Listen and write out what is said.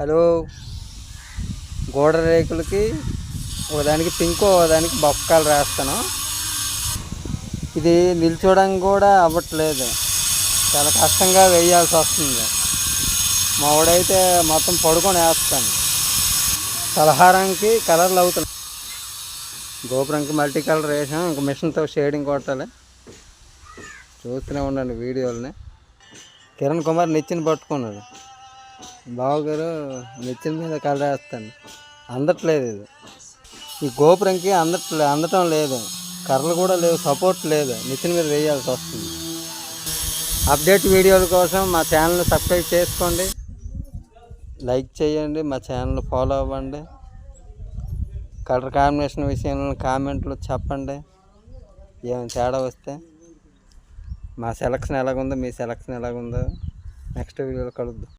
Hello, గోడ రేకులకి ఒకదానికి pink ఒకదానికి బఫ్ కలర్ వేస్తాను. ఇది నిల్చోడానికి కూడా అవ్వట్లేదు, చాలా కష్టంగా వేయాల్సి వస్తుంది. మా వాడైతే మొత్తం పడుకొని వేస్తాను. తలహారానికి కలర్లు అవుతున్నాయి. గోపురంకి మల్టీ కలర్ వేసాం, ఇంక మిషన్తో షేడింగ్ కొట్టాలి. చూస్తూనే ఉండండి వీడియోలని. కిరణ్ కుమార్ నెచ్చిన పట్టుకున్నాడు. బావగారు నెచ్చిన మీద కలర్ వేస్తాను, అందట్లేదు. ఇది ఈ గోపురంకి అందటం లేదు, కర్రలు కూడా లేవు, సపోర్ట్ లేదు, నెచ్చిన మీద వేయాల్సి వస్తుంది. అప్డేట్ వీడియోల కోసం మా ఛానల్ని సబ్స్క్రైబ్ చేసుకోండి, లైక్ చేయండి, మా ఛానల్ ఫాలో అవ్వండి. కలర్ కాంబినేషన్ విషయంలో కామెంట్లు చెప్పండి. ఏమైనా తేడా వస్తే మా సెలక్షన్ ఎలాగుందో, మీ సెలక్షన్ ఎలాగుందో నెక్స్ట్ వీడియోలో కలుద్దాం.